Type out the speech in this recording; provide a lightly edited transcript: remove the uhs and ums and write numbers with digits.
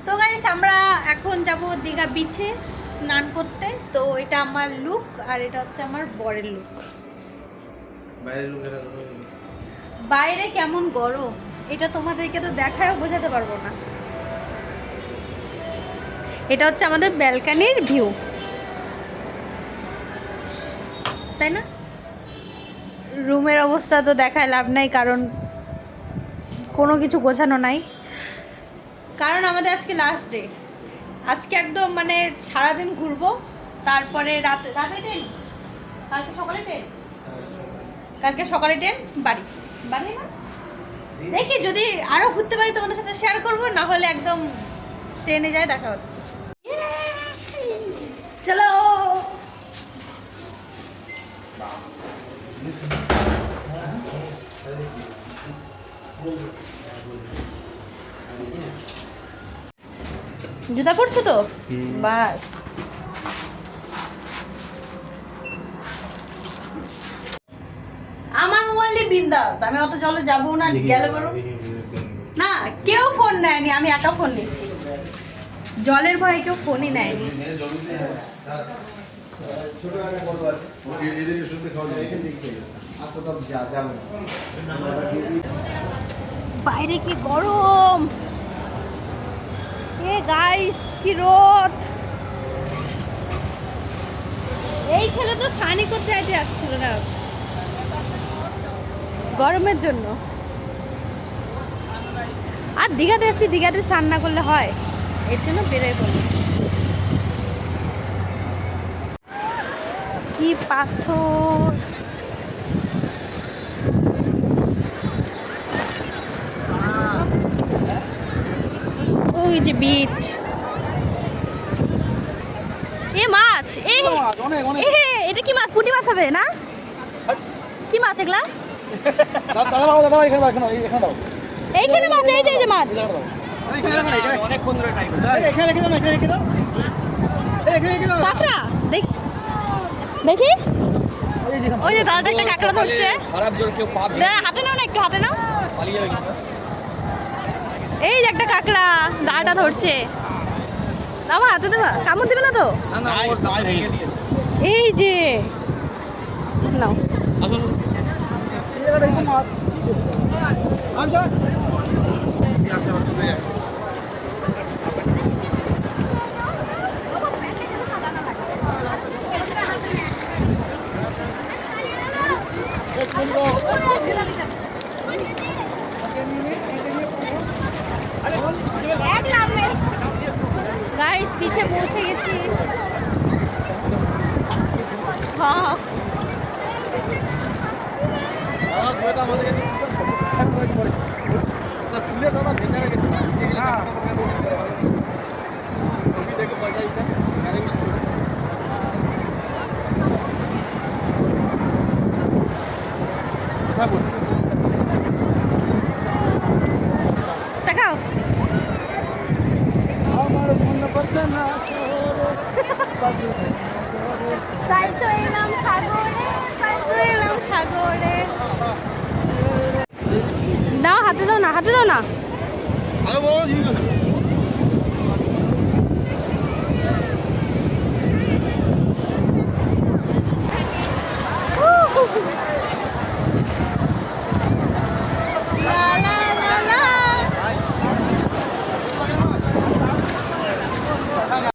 তো গাইস আমরা এখন যাব দীঘা বিচে স্নান করতে। তো এটা আমার লুক আর এটা হচ্ছে আমার বরের লুক। বাইরে কেমন গরম এটা তোমাদেরকে তো দেখায়ও বোঝাতে পারবো না। এটা হচ্ছে আমাদের ব্যালকনির ভিউ, তাই না? রুমের অবস্থা তো দেখায় লাভ নাই, কারণ কোনো কিছু গোছানো নাই। কারণ আমাদের আজকে লাস্ট ডে, আজকে একদম মানে সারাদিন ঘুরবো, তারপরে রাতে ট্রেন, কালকে সকালে ট্রেন বাড়ি না। দেখি যদি আরো ঘুরতে পারি তোমাদের সাথে শেয়ার করবো, না হলে একদম ট্রেনে যাই। দেখা হচ্ছে, চলো। জুতা পরছো তো? বাস আমার মোবাইলে বিন্দাস, আমি অত জলে যাবো না, গেলে বলো না। কেউ ফোন নেয়নি, আমি একা ফোন নিচ্ছি। জলের ভয়ে কেউ ফোনই নেয়নি। বাইরে কি গরম, এ গাইস কি রোদ। এই ছেলে তো স্নানই করতে চাইতে যাচ্ছিল না গরমের জন্য। আর দীঘাতে এসছি, দীঘাতে স্নান না করলে হয়, এর জন্য বেরোয় পড়লো। কি পাথর, ওই যে বিচ। এ মাছ, এটা কি মাছ? পুঁটি মাছ হবে না? কি মাছ এগুলা? এইখানে মাছ, এই যে মাছ। কাঁকড়া দেখি, ওই যে দাদাটা একটা কাঁকড়া ধরছে। হাতে নাও না, একটু হাতে নাও। এই যে একটা কাঁকড়া দাদাটা ধরছে, আমার হাতে দেবা, কামড় দেবে না তো? এই যে নাও। গাইস পিছে পৌঁছে গেছি। হ্যাঁ দেখাও। তাই তো এলাম সাগরে। দাও, হাতে দাও না, হাতে দাও না।